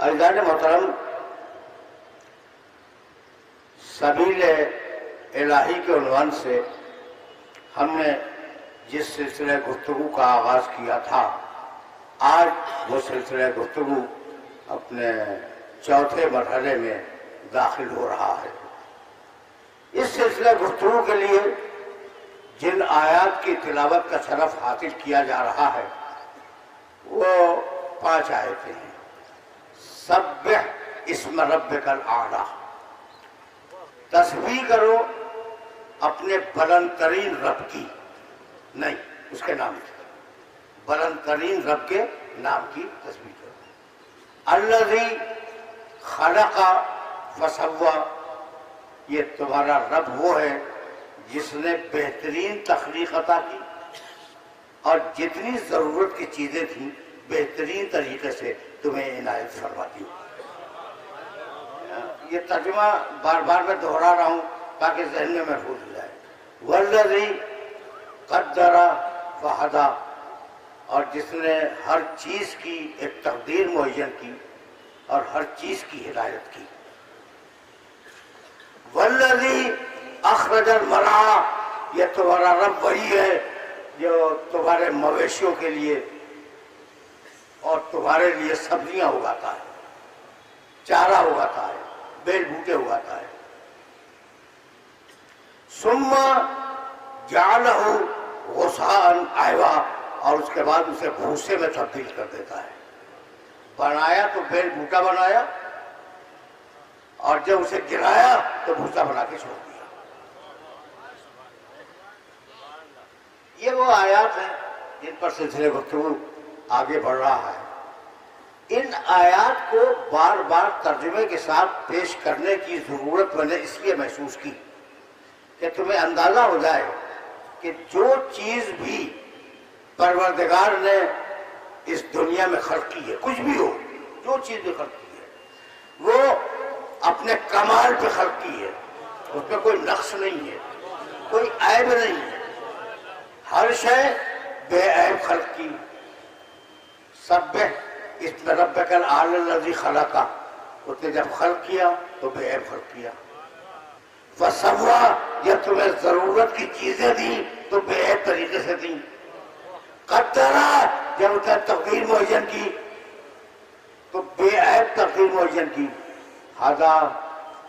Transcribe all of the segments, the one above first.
अज़ीज़ान मोहतरम, सबील इलाही के उन्वान से हमने जिस सिलसिले गुफ्तगू का आगाज़ किया था, आज वो सिलसिले गुफ्तगू अपने चौथे मरहले में दाखिल हो रहा है। इस सिलसिले गुफ्तगू के लिए जिन आयात की तिलावत का शरफ हासिल किया जा रहा है वो 5 आयतें हैं। सब्बिह इस्म रब्बिकल आला, तस्बीह करो अपने बुलंद तरीन रब की, नहीं उसके नाम की, बुलंद तरीन रब के नाम की तस्बीह करो। अल्लज़ी खलक़ा फसव्वा, ये तुम्हारा रब वो है जिसने बेहतरीन तख्लीक अता की और जितनी ज़रूरत की चीज़ें थी बेहतरीन तरीके से तुम्हें इनायत फरमा दी। ये तर्जुमा बार बार मैं दोहरा रहा हूँ ताकि जहन में महफूज हो जाए। वल्लज़ी क़द्दरा फ़हदा, और जिसने हर चीज़ की एक तकदीर मुअय्यन की और हर चीज़ की हिदायत की। वल्लज़ी अखरजल मरआ, यह तुम्हारा रब वही है जो तुम्हारे मवेशियों के लिए और तुम्हारे लिए सब्जियां उगाता है, चारा उगाता है, बेल बूटे उगाता है। सुम्मा जालहु गुसान आयवा, और उसके बाद उसे भूसे में तब्दील कर देता है। बनाया तो बेल बूटा बनाया और जब उसे गिराया तो भूसा बना के छोड़ दिया। ये वो आयात हैं जिन पर सिलसिले गुफ्तगू आगे बढ़ रहा है। इन आयात को बार बार तर्जुमे के साथ पेश करने की जरूरत मैंने इसलिए महसूस की कि तुम्हें अंदाजा हो जाए कि जो चीज भी परवरदिगार ने इस दुनिया में खल्क की है, कुछ भी हो, जो चीज भी खल्क की है वो अपने कमाल पे खल्क की है, उसमें कोई नक्श नहीं है, कोई ऐब नहीं है, हर शय बेऐब खल्क की। सब्बिह इस्म रब्बिकल आला लज़ी खलक़ा, उसने जब खल्क किया तो बेऐब खल्क किया। वसव्वा, या तुम्हें जरूरत की चीजें दी तो बेऐब तरीके से दी। क़द्दरा, जब उसने तकदीर मुअय्यन की तो बेऐब तकदीर मुअय्यन की। हदा,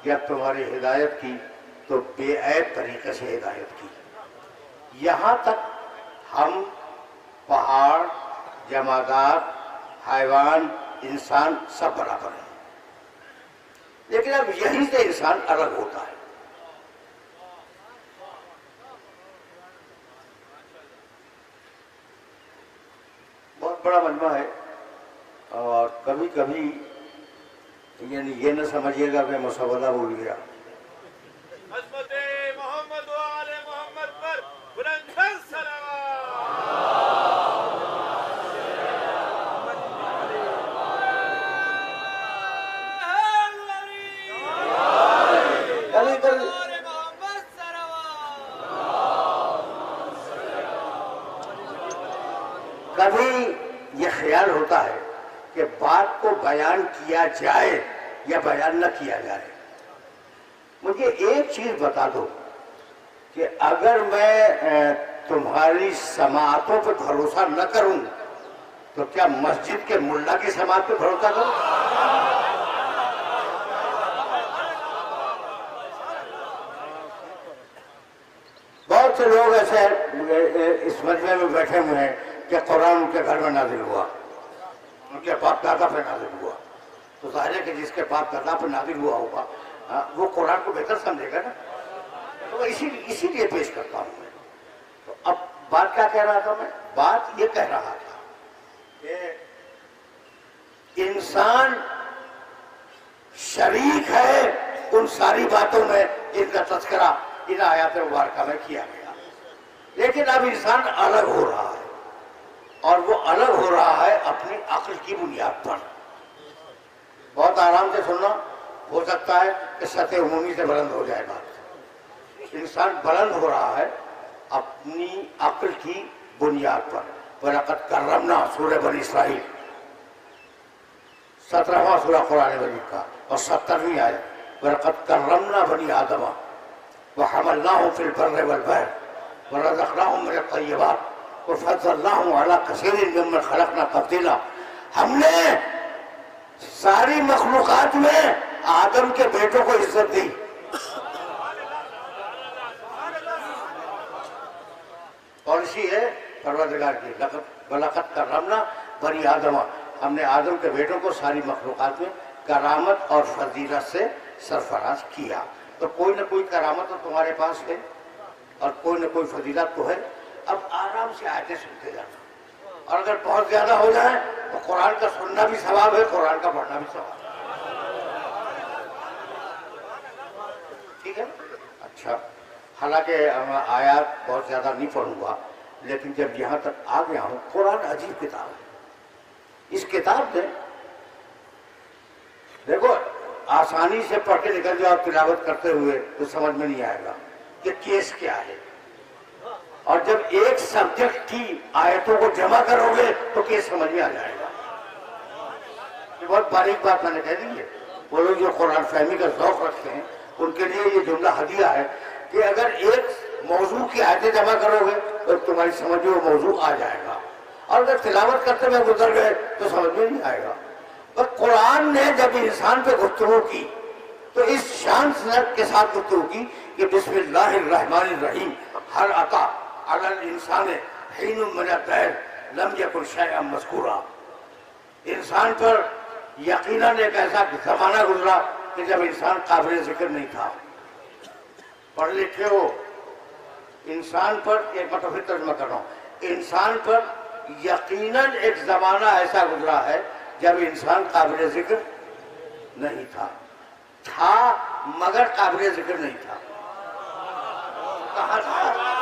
जब तुम्हारी हिदायत की तो बेऐब तरीके से हिदायत की। यहाँ तक हम पहाड़, जमादात, हैवान, इंसान सब बराबर हैं, लेकिन अब यहीं से इंसान अलग होता है। बहुत बड़ा मजमा है और कभी कभी यानी ये न समझिएगा मैं मुसव्वदा भूल गया। कभी ये ख्याल होता है कि बात को बयान किया जाए या बयान न किया जाए। मुझे एक चीज बता दो कि अगर मैं तुम्हारी समाअतों पर भरोसा न करूं तो क्या मस्जिद के मुल्ला की समाअत पे भरोसा करूं? बहुत से लोग ऐसे इस मजमे में बैठे हुए हैं कि कुरान उनके घर में नाजिल हुआ, उनके बाप दादा पे नाजिल हुआ, तो जाहिर है कि जिसके बाप दादा पे नाजिल हुआ होगा वो कुरान को बेहतर समझेगा ना। तो इसीलिए पेश करता हूं मैं। तो अब बात क्या कह रहा था मैं? बात ये कह रहा था कि इंसान शरीक है उन सारी बातों में जिनका तज़किरा इन आयात मुबारका में किया गया, लेकिन अब इंसान अलग हो रहा है और वो अलग हो रहा है अपनी अक्ल की बुनियाद पर। बहुत आराम से सुनना, हो सकता है कि सतह उमूमी से बुलंद हो जाए बात। इंसान बुलंद हो रहा है अपनी अक्ल की बुनियाद पर। वलक़द कर्रमना, सूरह बनी इसराइल 17वां सूरा कुरान मजीद का और 70वीं आयत, वलक़द कर्रमना बनी आदम व हमलनाहुम फिल बर्रि वल बहर व रज़क़नाहुम मिनत तय्यबात व फ़ज़्ज़लनाहुम अला कसीरिन मिम्मन ख़लक़ना तफ़दीला। हमने सारी मखलूक़ात में आदम के बेटों को इज्जत दी। पॉलिसी है परवरदिगार की, वलक़द कर्रमना बनी आदम, हमने आदम के बेटों को सारी मखलूक़ात में करामत और फजीलत से सरफराज किया। तो कोई ना कोई करामत तो तुम्हारे पास है और कोई ना कोई फजीलत तो है। अब आराम से आयतें सुनते जाना, और अगर बहुत ज्यादा हो जाए तो कुरान का सुनना भी सवाब है, कुरान का पढ़ना भी सवाब है। ठीक है। अच्छा, हालांकि आयात बहुत ज्यादा नहीं पढ़ूंगा, लेकिन जब यहाँ तक आ गया हूँ, कुरान अजीब किताब है। इस किताब में देखो आसानी से पढ़ के निकल जाओ तिलावत करते हुए तो समझ में नहीं आएगा कि केस क्या है, और जब एक सब्जेक्ट की आयतों को जमा करोगे तो केस समझ में आ जाएगा। ये बहुत बारीक बात मैंने कह दी है। वो लोग जो कुरान फहमी का शौक रखते हैं उनके लिए ये जुमला हदिया है कि अगर एक मौजू की आयतें जमा करोगे तो तुम्हारी समझ में वो मौजू आ जाएगा, और अगर तिलावत करते हुए गुजर गए तो समझ में नहीं आएगा। और कुरान ने जब इंसान पे गुफ्तगू की तो इस शान के साथ गुफ्तगू की कि बिस्मिल्लाहिर्रहमानिर्रहीम, हर अता अलल इंसान हिन्नुम मिनद दहर लम यकुन शैअन मज़कूरा। इंसान पर यकीनन एक ऐसा जमाना गुजरा कि जब इंसान काबिल जिक्र नहीं था। पढ़ लिखे हो, इंसान पर एक मतलब फिर तर्जुमा कर रहा हूँ, इंसान पर यकीनन एक जमाना ऐसा गुजरा है जब इंसान काबिल जिक्र नहीं था मगर काबिल जिक्र नहीं था। कहाँ था?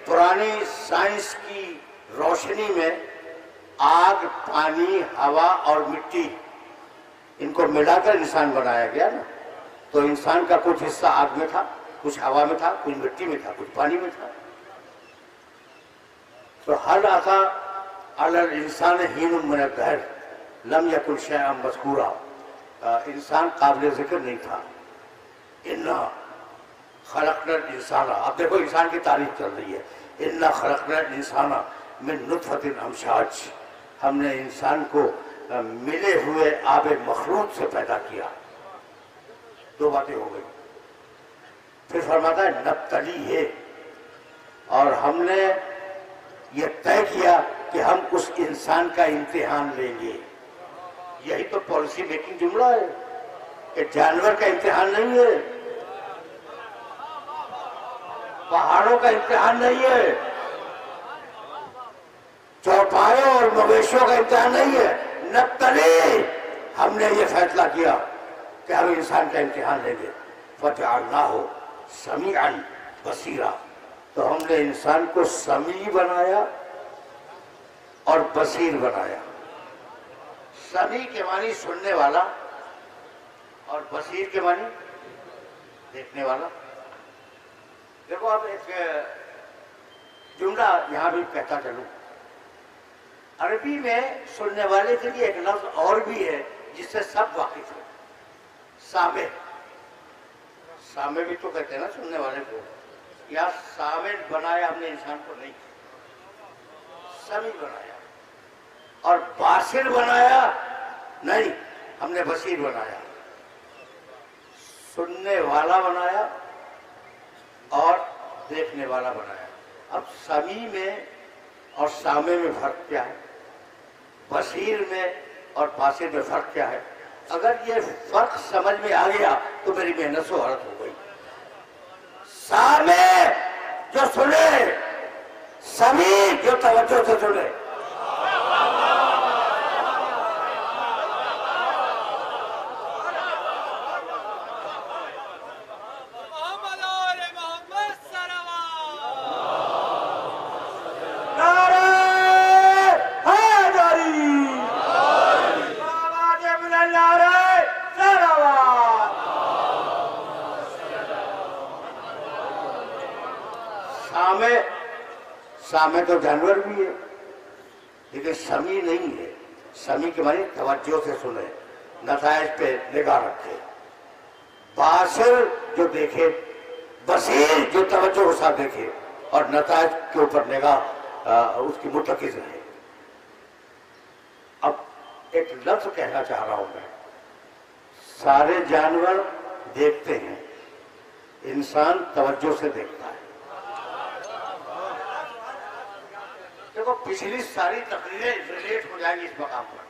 पुरानी साइंस की रोशनी में आग, पानी, हवा और मिट्टी, इनको मिलाकर इंसान बनाया गया ना। तो इंसान का कुछ हिस्सा आग में था, कुछ हवा में था, कुछ मिट्टी में था, कुछ पानी में था। तो हल आता अलल इंसान हीनुम मिनद दहर लम यकुन शैअन मज़कूरा, इंसान काबिल जिक्र नहीं था। इन्ना खलक़नल इंसाना, अब देखो इंसान की तारीफ चल रही है, इन्ना खलक़नल इंसाना मिन नुत्फ़तिन अमशाज, हमने इंसान को मिले हुए आबे मखलूत से पैदा किया। दो बातें हो गई। फिर फरमाता है नब्तली है, और हमने ये तय किया कि हम उस इंसान का इम्तिहान लेंगे। यही तो पॉलिसी मेकिंग जुमला है कि जानवर का इम्तिहान नहीं है, पहाड़ों का इम्तिहान नहीं है, चौपायों और मवेशियों का इम्तिहान नहीं है। नब्तली, हमने ये फैसला किया कि हम इंसान का इम्तिहान लेंगे। फजअलनाहु समीअन बसीरा, तो हमने इंसान को समी बनाया और बसीर बनाया। समी के मानी सुनने वाला और बसीर के मानी देखने वाला। देखो अब एक जुमला यहां भी कहता चलूं, अरबी में सुनने वाले के लिए एक लफ्ज और भी है जिससे सब वाकिफ है, सामे। सामे भी तो कहते हैं ना सुनने वाले को, या सामे बनाया हमने इंसान को नहीं, समी बनाया। और बासिर बनाया नहीं, हमने बसीर बनाया। सुनने वाला बनाया और देखने वाला बनाया। अब समी में और सामे में फर्क क्या है, बसीर में और बासिर में फर्क क्या है? अगर ये फर्क समझ में आ गया तो मेरी मेहनत से औरत हो गई। सामे जो सुने, समी जो तवज्जो से सुने। सामे, सामे तो जानवर भी है, लेकिन समी नहीं है। समी के माने तवज्जो से सुने, नतायज पे निगाह रखे। बासिर जो देखे, बसीर जो तवज्जो के साथ देखे और नतायज के ऊपर निगाह उसकी मुतकिज है। अब एक लफ्ज कहना चाह रहा हूं मैं, सारे जानवर देखते हैं, इंसान तवज्जो से देखता है। देखो पिछली सारी तकरीरें रिलेट हो जाएंगी इस मकाम पर।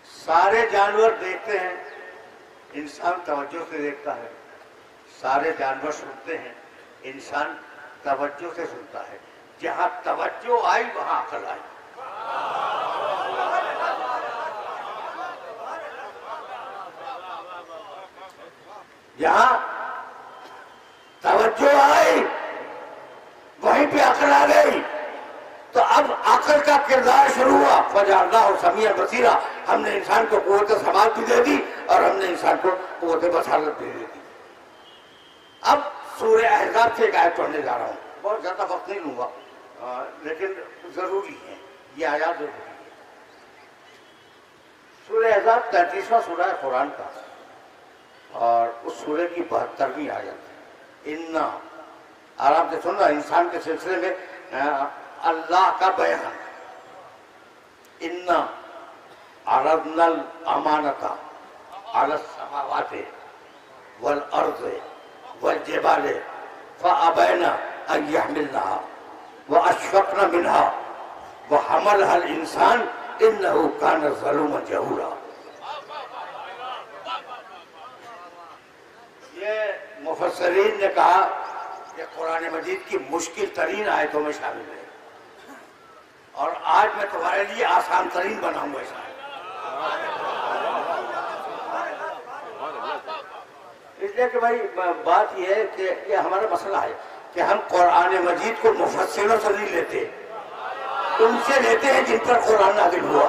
सारे जानवर देखते हैं, इंसान तवज्जो से देखता है। सारे जानवर सुनते हैं, इंसान तवज्जो से सुनता है। जहां तवज्जो आई वहां अकल आई। जहां तवज्जो आई वहीं पे अकल आ गई। तो अब अकल का किरदार शुरू हुआ। फजारदा और समिया बसीरा, हमने इंसान को कुव्वत समाज भी दे दी और हमने इंसान को कुव्वत बसारत भी दे दी। अब सूरह अहज़ाब से एक आयत पढ़ने जा रहा हूँ, बहुत ज्यादा वक्त नहीं लूंगा, लेकिन जरूरी है, ये आयात जरूरी है। सूरह अहज़ाब 33वां सूरह है कुरान का और उस सूरह की 72वीं आयत है। इन्ना, आराम से सुनना, इंसान के सिलसिले में अल्लाह का बयान। इन्ना अरदनल अमानता अला समावाति वल अर्ज़ वल जिबाल फअबैना अन यहमिलनहा व अशफक़न मिनहा व हमलहल इंसान इन्नहु कान ज़लूमन जहूला। ये मुफस्सिरीन ने कहा कि कुरान मजीद की मुश्किल तरीन आयतों में शामिल है और आज मैं तुम्हारे लिए आसान तरीन बनाऊंगा इस आयत। इसलिए कि भाई बात यह है कि ये हमारा मसला है कि हम कुरान मजीद को मुफस्सिरों से नहीं लेते, उनसे लेते हैं जिन पर कुरान नाज़िल हुआ।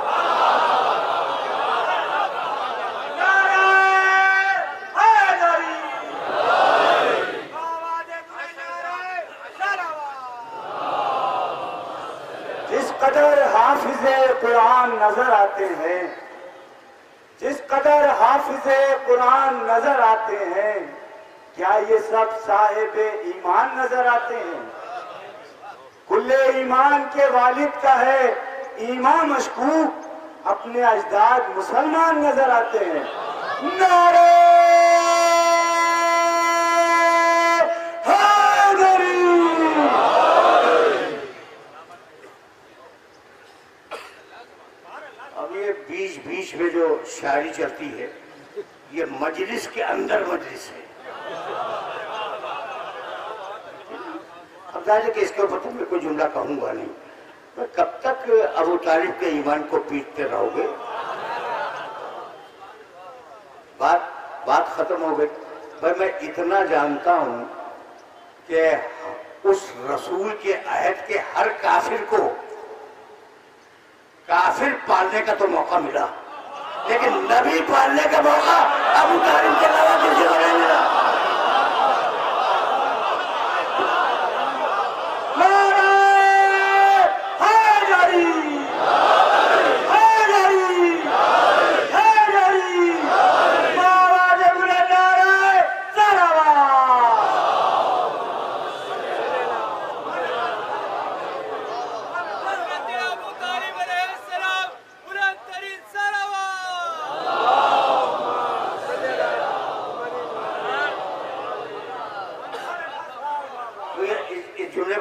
जिस कदर हाफिज़े कुरान नजर आते हैं, जिस कदर हाफिज़े कुरान नजर आते हैं, क्या ये सब साहिब ईमान नजर आते हैं? कुल्ले ईमान के वालिद का है ईमान मशकूक, अपने अजदाद मुसलमान नजर आते हैं। नारे बीच में जो शायरी चलती है, ये मजलिस के अंदर मजलिस है। अब जाने कि इसके ऊपर तुम कोई जुमला कहूंगा नहीं। मैं कब तक अबू तालिब के ईमान को पीटते रहोगे? बात खत्म हो गई। भाई मैं इतना जानता हूं कि उस रसूल के अहद के हर काफिर को काफिर पालने का तो मौका मिला, लेकिन नबी पालने का मौका अबू तालिब के अलावा किसी को नहीं मिला।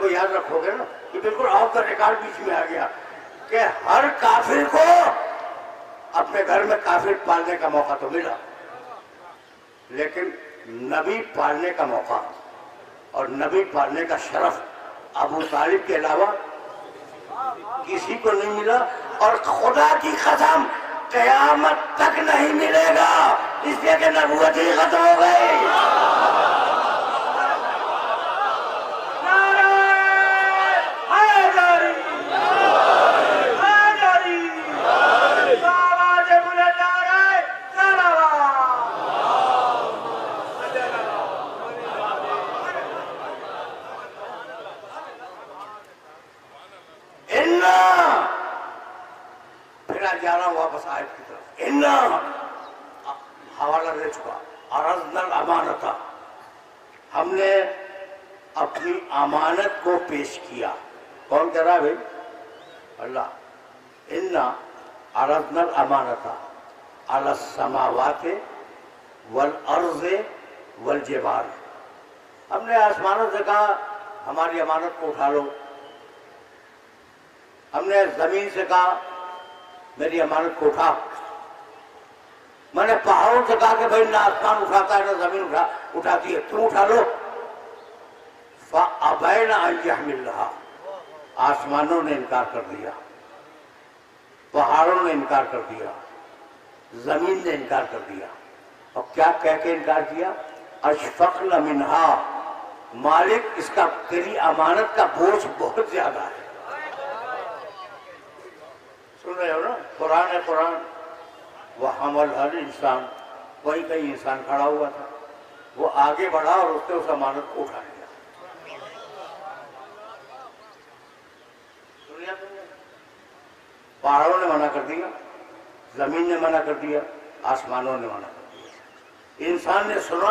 याद रखोगे ना कि बिल्कुल ऑफ द रिकॉर्ड बीच में आ गया कि हर काफिर को अपने घर में काफिर पालने का मौका तो मिला, लेकिन नबी पालने का मौका और नबी पालने का शरफ अबू तालिब के अलावा किसी को नहीं मिला। और खुदा की कसम कयामत तक नहीं मिलेगा, इसलिए कि नबूवत ही खत्म हो गई। वापस आयत की तरफ, इन्ना हवाला दे चुका, अरज़नल अमानता, हमने अपनी अमानत को पेश किया। कौन कह रहा है भाई? अल्लाह। इन्ना अरज़नल अमानता अला समावाते वल अर्ज़े वल जिबाल, हमने आसमानों से कहा हमारी अमानत को उठा लो, हमने जमीन से कहा मेरी अमानत को उठा, मैंने पहाड़ों से कहा कि भाई ना आसमान उठाता है ना जमीन उठाती है, तुम उठा लो। फ़अबैना अन यहमिलहा, आसमानों ने इनकार कर दिया, पहाड़ों ने इनकार कर दिया, जमीन ने इनकार कर दिया। और क्या कह के इनकार किया? अशफ़क़न मिन्हा, मालिक इसका तेरी अमानत का बोझ बहुत ज्यादा है। सुन रहे हो ना? कुरान है कुरान। वह हमल हर इंसान, कोई कहीं इंसान खड़ा हुआ था, वो आगे बढ़ा और उसने उस अमानत को उठा लिया। पहाड़ों ने मना कर दिया, जमीन ने मना कर दिया, आसमानों ने मना कर दिया। इंसान ने सुना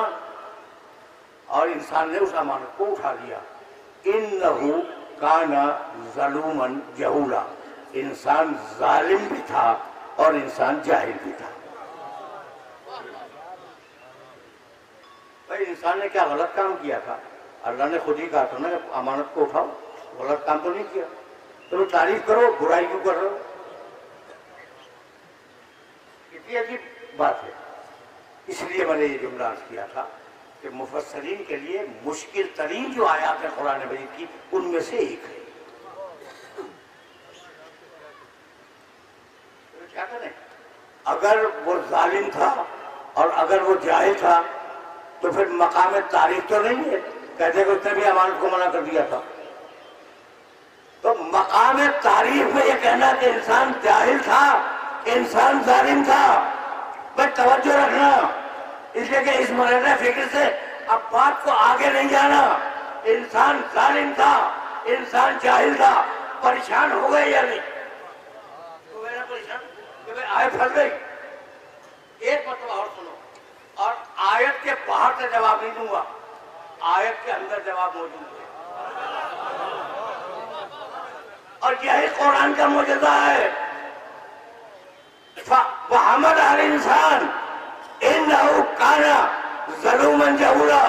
और इंसान ने उस अमानत को उठा लिया। इन्नहु काना ज़लूमन जहूला, इंसान जालिम भी था और इंसान जाहिल भी था। भाई इंसान ने क्या गलत काम किया था? अल्लाह ने खुद ही कहा था ना अमानत को उठाओ, गलत काम तो नहीं किया, तो तारीफ करो, बुराई क्यों कर रहे हो? कितनी अजीब बात है। इसलिए मैंने ये जुमला अर्ज किया था कि मुफस्सरीन के लिए मुश्किल तरीन जो आयात है कुरान मजीद की, उनमें से एक है। तो क्या करें? अगर वो जालिम था और अगर वो जाहिल था तो फिर मकाम तारीफ तो नहीं है, कहते कि उसने भी अमानत को मना कर दिया था। तो मकाम तारीफ में यह कहना कि इंसान जाहिल था, इंसान जालिम था, बस तवज्जो रखना, इसलिए कि इस मरहले फिक्र से अब बात को आगे नहीं जाना। इंसान जालिम था, इंसान जाहिल था, परेशान हो गए या नहीं? तो मेरा परेशान कि भाई आयत फंस गई। एक मतलब और सुनो, और आयत के बाहर से जवाब नहीं दूंगा, आयत के अंदर जवाब मौजूद है, और यही कुरान का मुजज़ा है। वहमद अल इंसान इन्नहु काना ज़लूमन जहूला,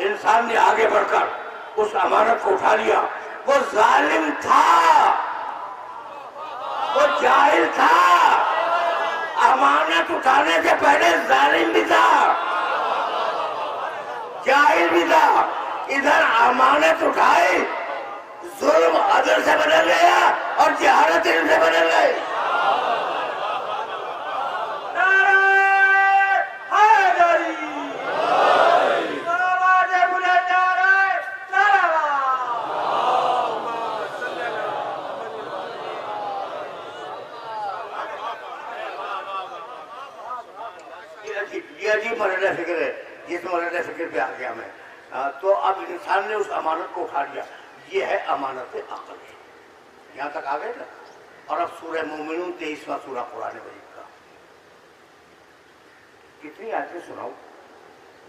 इंसान ने आगे बढ़कर उस अमानत को उठा लिया। वो जालिम था, वो जाहिल था, अमानत उठाने से पहले जालिम भी था, जाहिल भी था। इधर अमानत उठाई, जुल्म अदल से बदल गया और जहालत इल्म से बदल गई। ये अजीब मरहला फिक्र है, जिस मरहला फिक्र पे आ गया मैं। तो अब इंसान ने उस अमानत को उठा लिया, ये है अमानत अक़ल। यहाँ तक आ गए ना? और अब सूरह मोमिनून 23वां सूरा कुरान मजीद का, कितनी आयतें सुनाऊं?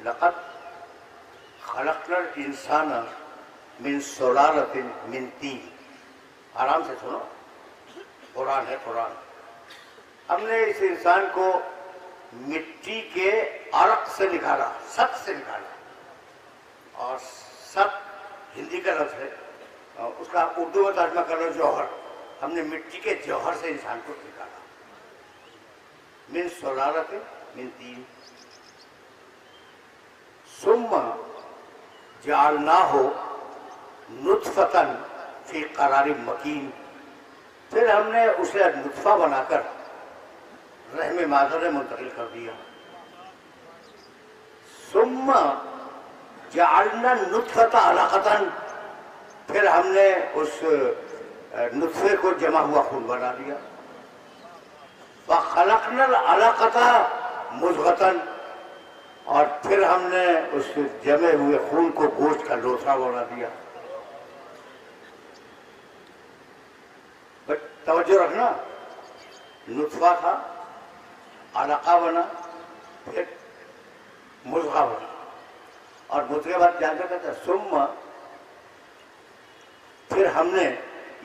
लक़द खलक़नल इंसान मिन सुलालतिन मिन तीन, आराम से सुनो, कुरान है कुरान। हमने इस इंसान को मिट्टी के अरक से निकाला, सत से निकाला, और सत हिंदी का लफ्ज़ है, उसका उर्दू में तर्जुमा कर लो जौहर। हमने मिट्टी के जौहर से इंसान को निकाला। मिन सुलालतिन मिन तीन सुम्मा जअलनाहु नुत्फ़तन फी क़रारिन मकीन, फिर हमने उसे नुत्फ़ा बनाकर रहमे मादर में मुंतकिल कर दिया। सुम्मा जअलना नुत्फ़ता अलक़तन, फिर हमने उस नुत्फ़े को जमा हुआ खून बना दिया। फ़ख़लक़नल अलक़ता मुज़ग़तन, और फिर हमने उस जमे हुए खून को गोश्त का लोथड़ा बना दिया। बट तवज्जो रखना, नुत्फ़ा था, अलका बना, फिर मुज़ग़ा बना, और मुझ के बाद जानते कहते सुम्मा, फिर हमने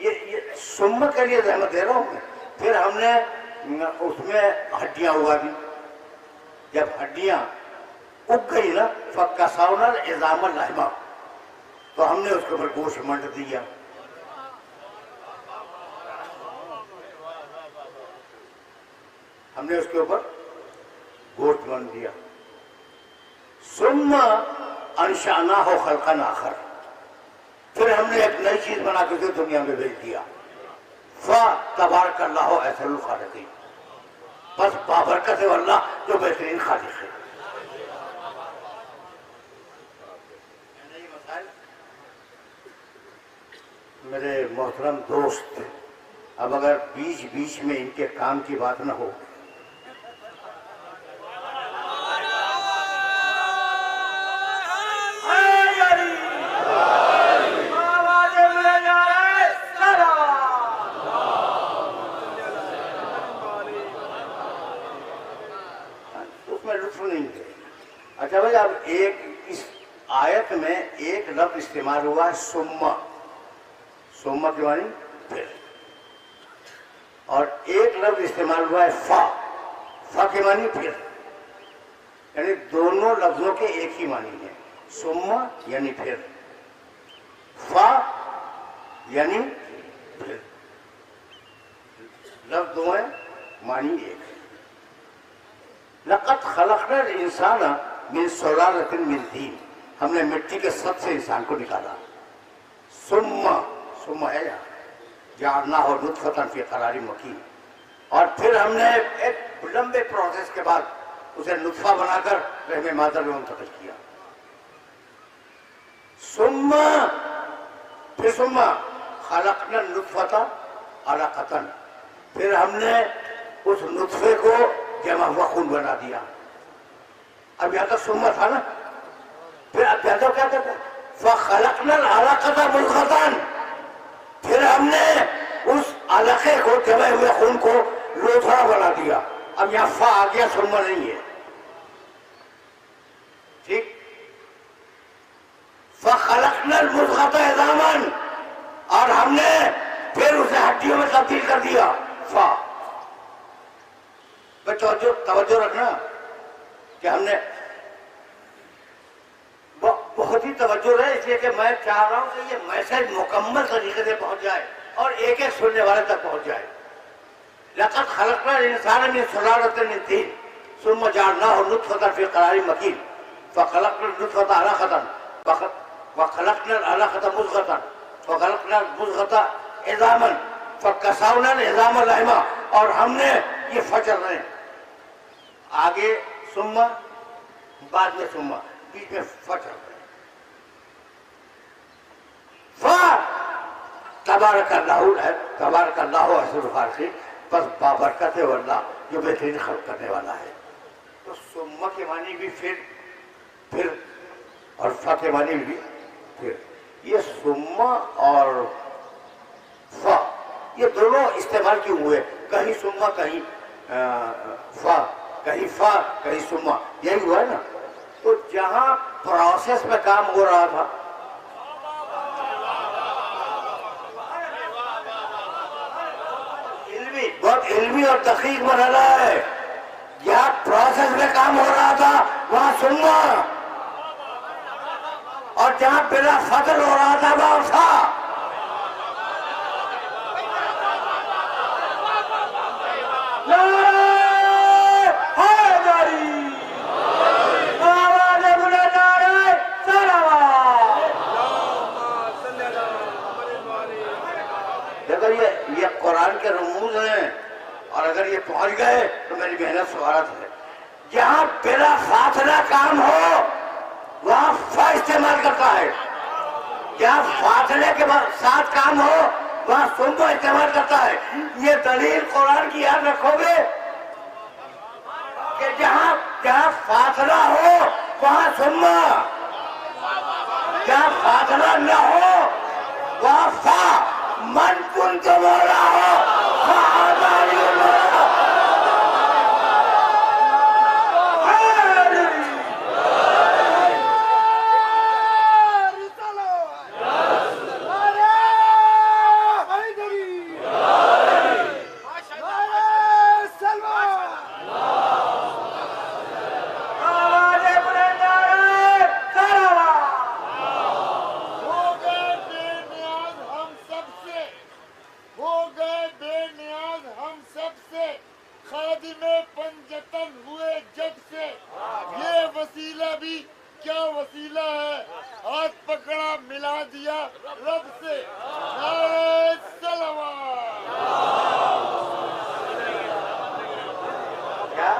ये सुम्मा के लिए रहमत दे रहा हूं मैं, फिर हमने उसमें हड्डियां उगा दी। जब हड्डियां उग गई ना, फक्कासाउनल इज़ामल लहमा, तो हमने उसके ऊपर गोश्त मंड दिया। हमने उसके ऊपर गोश्त मंड दिया। सुम्मा अंशाना हो खल्कन आखर, फिर हमने एक नई चीज बना के दुनिया में भेज दिया। फा तबारकल्लाहु अहसनुल खालिकीन, बस बाबरकत है अल्लाह जो बेहतरीन खालिक है। मेरे मोहतरम दोस्त, अब अगर बीच बीच में इनके काम की बात ना हो, अच्छा भाई, अब एक इस आयत में एक लफ्ज इस्तेमाल हुआ है सुम्मा, सुम्मा के मानी फिर, और एक लफ्ज इस्तेमाल हुआ है फा, फा के मानी फिर, यानी दोनों लफ्जों के एक ही मानी है। सुम्मा यानी फिर, फा यानी फिर, लफ्ज दो हैं, मानी एक है। लक़द खलक़नल इंसाना मिन सुलालतिन मिन तीन, हमने मिट्टी के सत से इंसान को निकाला। सुम्मा, सुम्मा है यहाँ, जअलनाहु नुत्फ़तन फ़ी क़रारिन मकीन, और फिर हमने एक लंबे प्रोसेस के बाद उसे नुत्फ़ा बनाकर रहमे मादर में मुंतकिल किया। सुम्मा, फिर सुम्मा खलक़नल नुत्फ़ता अलक़तन, फिर हमने उस नुत्फ़े को जमा हुआ खून बना दिया। अब यहाँ तक सुम्मा था ना, फिर अब क्या कहते हैं, फ़ख़लक़नल अलक़ता मुज़ग़तन, फिर हमने उस अलक़े को, जमे हुए खून को लोथड़ा बना दिया। अब यहाँ फा आ गया, सुम्मा नहीं है, ठीक। फ़ख़लक़नल मुज़ग़ता इज़ामन, और हमने फिर उसे हड्डियों में तब्दील कर दिया। फा, तवज्जो रखना कि हमने बहुत ही तवज्जो रहे, इसलिए कि मैं चाह रहा हूं कि ये मैसेज मुकम्मल तरीके से पहुंच जाए और एक एक सुनने वाले तक पहुंच जाए। लक़द खलक़नल इंसाना मिन सुलालतिन मिन तीन सुम्मा जअलनाहु नुत्फ़तन फ़ी क़रारिन मकीन फ़ख़लक़नल नुत्फ़ता अलक़तन फ़ख़लक़नल अलक़ता मुज़ग़तन फ़ख़लक़नल मुज़ग़ता इज़ामन फ़कसवनल इज़ाम लहमा, और हमने ये फजर रहे आगे सुम्मा, बाद में सुम्मा, बीच में फजर रहे। तबारकल्लाहु अहसनुल खालिकीन, बस बाबरकत है अल्लाह जो बेहतरीन खल्क करने वाला है। तो सुम्मा के मानी भी फिर और फा के मानी भी फिर। ये सुम्मा और फा ये दोनों इस्तेमाल क्यों हुए, कहीं सुम्मा कहीं फा, कहीं फा कहीं सुम्मा, यही हुआ है ना। तो जहां प्रोसेस में काम हो रहा था, बहुत इल्मी और तहकीक मरहला है, जहां प्रोसेस में काम हो रहा था वहां सुम्मा, और जहां बिला फजल हो रहा था वहां फा। ये कुरान के रमूज हैं, और अगर ये पहुंच गए तो मेरी मेहनत स्वागत है। जहां बिला फासला काम हो वहां फा इस्तेमाल करता है, जहां फासले के साथ काम हो वहां सुम्मा इस्तेमाल करता है। ये दलील कुरान की याद रखोगे कि जहां फासला हो वहां सुम्मा, जहां फासला न हो वहां फा। मन कुंत मौला हो रब से। नारे सलावत। क्या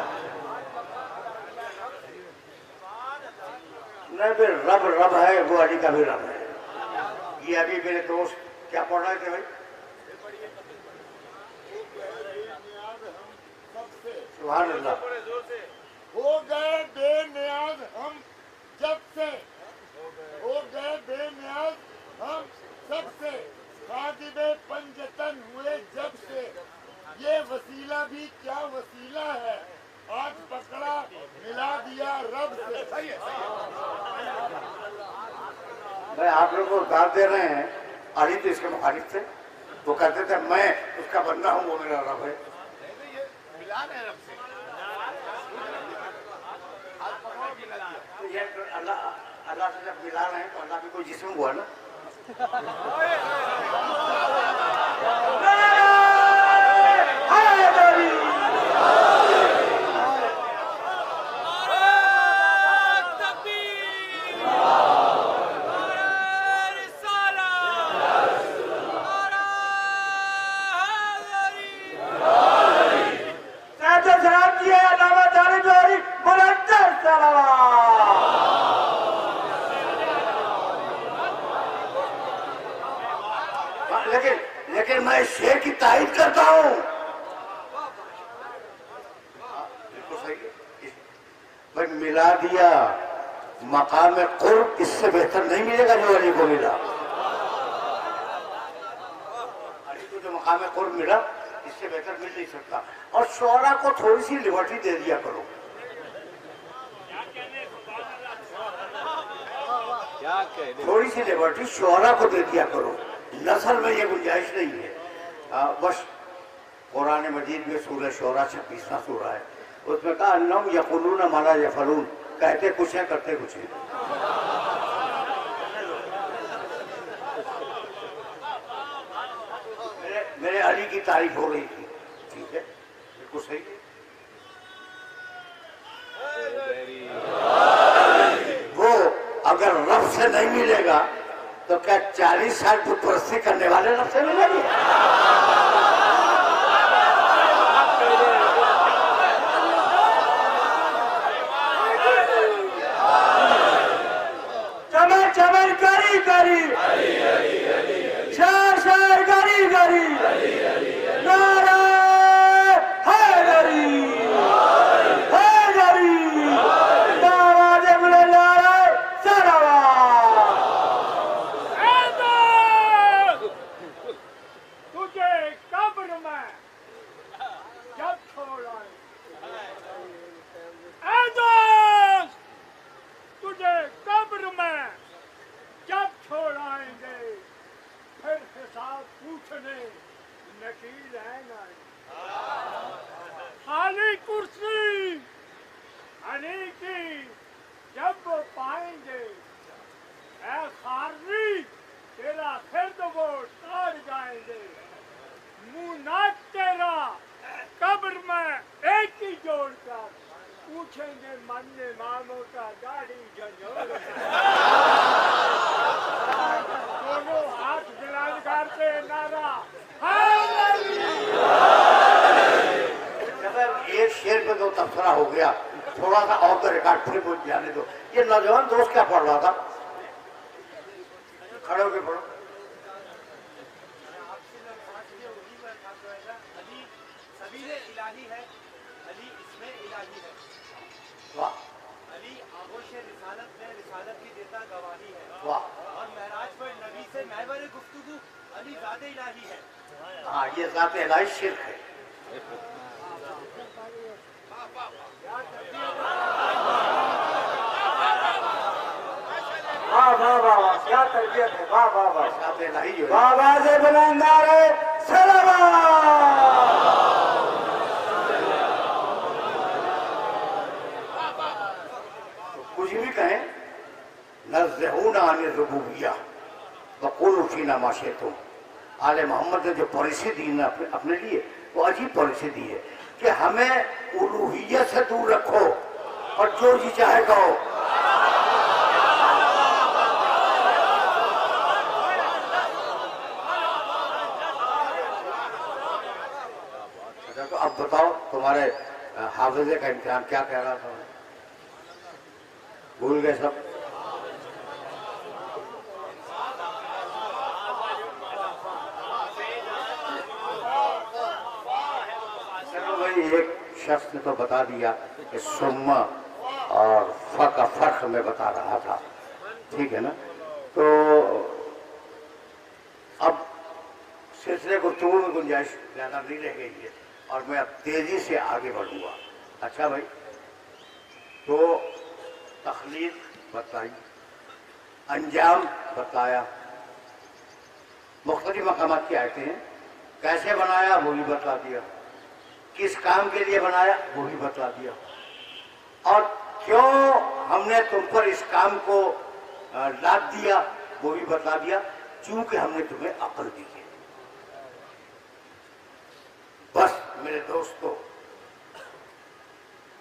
नहीं फिर रब रब है, वो अली का भी रब है। ये अभी मेरे दोस्त क्या पढ़ रहे थे भाई? सुभान अल्लाह। हो गए बेनियाज हम जब से, हो गए बेनियाज हम सबसे, खादिबे पंजतन हुए जब से, ये वसीला भी क्या वसीला है, आज पकड़ा मिला दिया रब से। भाई आप लोग को उतार दे रहे हैं, अली तो इसके मुखालिफ थे। वो कहते थे मैं उसका बंदा हूँ, वो मेरा रब है। तो ये अल्लाह अल्लाह से जब मिला रहे हैं तो अल्लाह भी कोई जिस्म हुआ ना। लेकिन मैं शेर की तारीफ करता हूँ। बिल्कुल सही है भाई, मिला दिया मकाम कुर्ब, इससे बेहतर नहीं मिलेगा जो अली को मिला। अली को जो मकाम कुर्ब मिला इससे बेहतर मिल नहीं सकता। और शोरा को थोड़ी सी लिबर्टी दे दिया करो। थोड़ी सी लिबर्टी शोरा को दे दिया करो। नस्ल में ये गुंजाइश नहीं है। बस कुरान मजीद में सूरह शोरा 26वां सूरा है, उसमें कहा अन्नहुम यक़ूलून मा ला यफ़अलून, कहते कुछ है करते कुछ है। मेरे अली की तारीफ हो रही थी, ठीक है, बिल्कुल सही है। वो अगर रब से नहीं मिलेगा तो क्या 40 साल बुत परस्ती करने वाले रब से मिलेंगे? चमन चमन करी करी, शहर शहर गरी गरी, नारे हैदरी हैदरी, दावाजे बुले नारे सलावत। तुझे कब्र में जब छोड़ा, तुझे कब्र में जब छोड़ाएंगे, फिर हिसाब पूछने नकील है ना। खाली कुर्सी अली की जब वो पाएंगे, ऐ खारजी तेरा फिर वो तार जाएंगे। मुंह नाक तेरा कब्र में एक ही जोड़कर पूछेंगे मन्ने मामों का दाढ़ी झंझोड़। दोनों हाथ मिलान करते नारा एक शेर पे तो तबसरा हो गया, थोड़ा सा ऑफ द रिकॉर्ड फिर मुझे जाने दो। ये नौजवान दोस्त क्या पढ़ रहा था? खड़े होके पढ़ो। इलाही है, अली इसमें इलाही है। वाह। अली आगोश रिसालत में रिसालत की देता गवाही है। वाह। और महराज पर नबी से महवर गुफ्तगू अली ज़ाते इलाही है। हाँ, ये ज़ाते इलाही शिर्क है। वाह वाह वाह वाह, क्या तरबियत है, वाह वाह वाह। ज़ाते इलाही जो है, बाबा से बुलंद नारे सलावत। कुछ भी कहें, नज़्ज़हूना अन रुबूबिय्या वक़ूलू फ़ीना मा शिअ्तुम। आले मोहम्मद ने जो पॉलिसी दी ना अपने लिए, वो अजीब पॉलिसी दी है कि हमें उलूहियत से दूर रखो और जो जी चाहे कहो। बताओ तुम्हारे हाफिजे का इम्तिहान क्या कह रहा था? भूल गए सब? चलो भाई, एक शख्स ने तो बता दिया कि सुम्मा और फ का फर्क मैं बता रहा था, ठीक है ना? तो अब सिलसिले गुफ्तगू में गुंजाइश ज्यादा नहीं रह गई है और मैं अब तेजी से आगे बढ़ूंगा। अच्छा भाई, तो तखलीक बताई, अंजाम बताया, मुख्तलिफ मकामात की आयतें हैं, कैसे बनाया वो भी बता दिया, किस काम के लिए बनाया वो भी बता दिया, और क्यों हमने तुम पर इस काम को लाद दिया वो भी बता दिया, क्योंकि हमने तुम्हें अक्ल दी है। बस मेरे दोस्तों,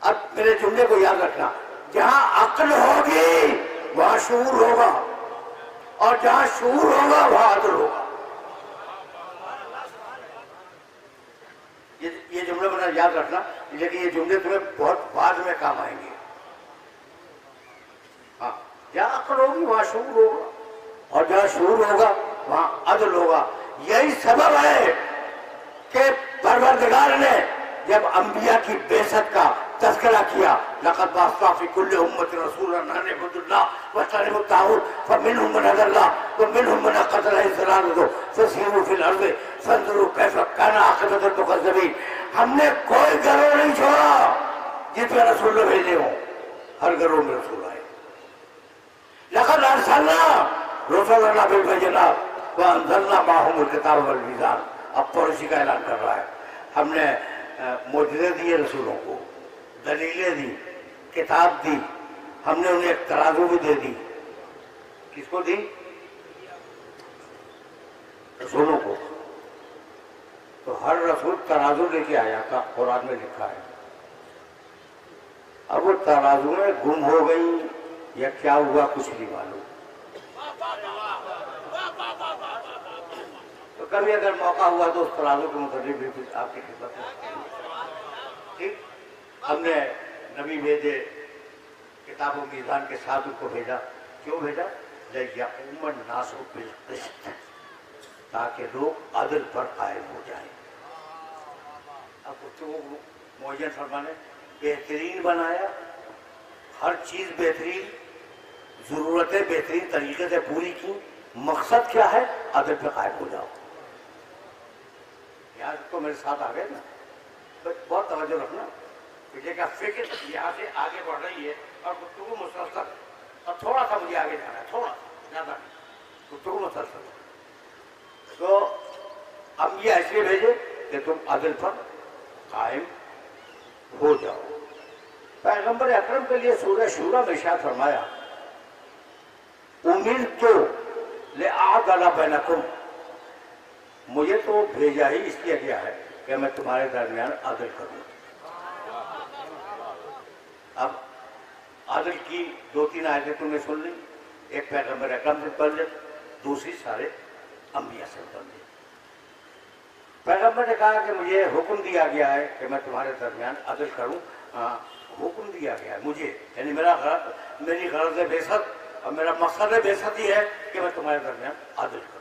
अब मेरे जुमले को याद रखना, जहां अक्ल होगी वहां शूर होगा, और जहां शूर होगा वहां अदल होगा। ये जुमले बना याद रखना, लेकिन ये जुमले तुम्हें बहुत बाद में काम आएंगे। हाँ, जहां अक्ल होगी वहां शूर होगा, और जहां शूर होगा वहां अदल होगा। यही सबब है कि परवरदिगार ने जब अंबिया की बेइज्जत का तज़किरा किया, लक़द बअस्ना फ़ी कुल्लि उम्मतिन रसूलन अन इअ्बुदुल्लाह वज्तनिबुत ताग़ूत फ़मिनहुम मन हदल्लाह व मिनहुम मन क़तल इज़रारहु फ़सीरू फ़िल अर्ज़ि फ़ंज़ुरू कैफ़ कान आक़िबतुल मुकज़्ज़बीन। हमने कोई गिरोह नहीं छोड़ा जिसमें रसूल भेजे हों, हर गिरोह में रसूल आए। लक़द अरसलना रुसुलना बिल बय्यिनात व अंज़लना माअहुमुल किताब वल मीज़ान। अब पड़ोसी का ऐलान कर रहा है, हमने मोजज़े दिए रसूलों को, दलीलें दी, किताब दी, हमने उन्हें एक तराजू भी दे दी। किसको दी? रसूलों को। तो हर रसूल तराजू लेके आया था, कुरान में लिखा है। अब वो तराजू में गुम हो गई या क्या हुआ कुछ नहीं मालूम। तो कभी अगर मौका हुआ तो उस तराजू के मुताबिक भी आपकी खिदमत में, ठीक, हमने नबी भेजे, किताब व मीज़ान के साथ उनको भेजा। क्यों भेजा? लियक़ूमन नासु बिल क़िस्त, ताकि लोग अदल पर कायम हो जाए। अब तो मुअज्जन फरमाने बेहतरीन बनाया, हर चीज बेहतरीन, जरूरतें बेहतरीन तरीके से पूरी की। मकसद क्या है? अदल पे कायम हो जाओ। यार तो मेरे साथ आ गए ना, तो बहुत तवज्जो रखना, क्योंकि फिक्र यहाँ से आगे बढ़ रही है और गुफ्तगू मुसलसल, और थोड़ा सा मुझे आगे जाना है, थोड़ा ज्यादा नहीं, गुफ्तगू मुसलसल। तो हम ये इसलिए भेजे कि तुम अदल पर कायम हो जाओ। पैगंबर अकरम के लिए सूरह शूरा में इरशाद फरमाया, उमिरतु लिअअदला बैनकुम, मुझे तो भेजा ही इसलिए गया है कि मैं तुम्हारे दरमियान अदल करूं। अब अदल की 2-3 आयतें तुमने सुन ली, एक पैगंबर अकरम से पढ़ ली, दूसरी सारे अंबिया से पढ़ ली। पैगंबर ने कहा कि मुझे हुक्म दिया गया है कि मैं तुम्हारे दरमियान अदल करूं। हुक्म दिया गया है मुझे, यानी मेरी गरज बेसत और मेरा मकसद बेसत ही है कि मैं तुम्हारे दरमियान अदल करूं।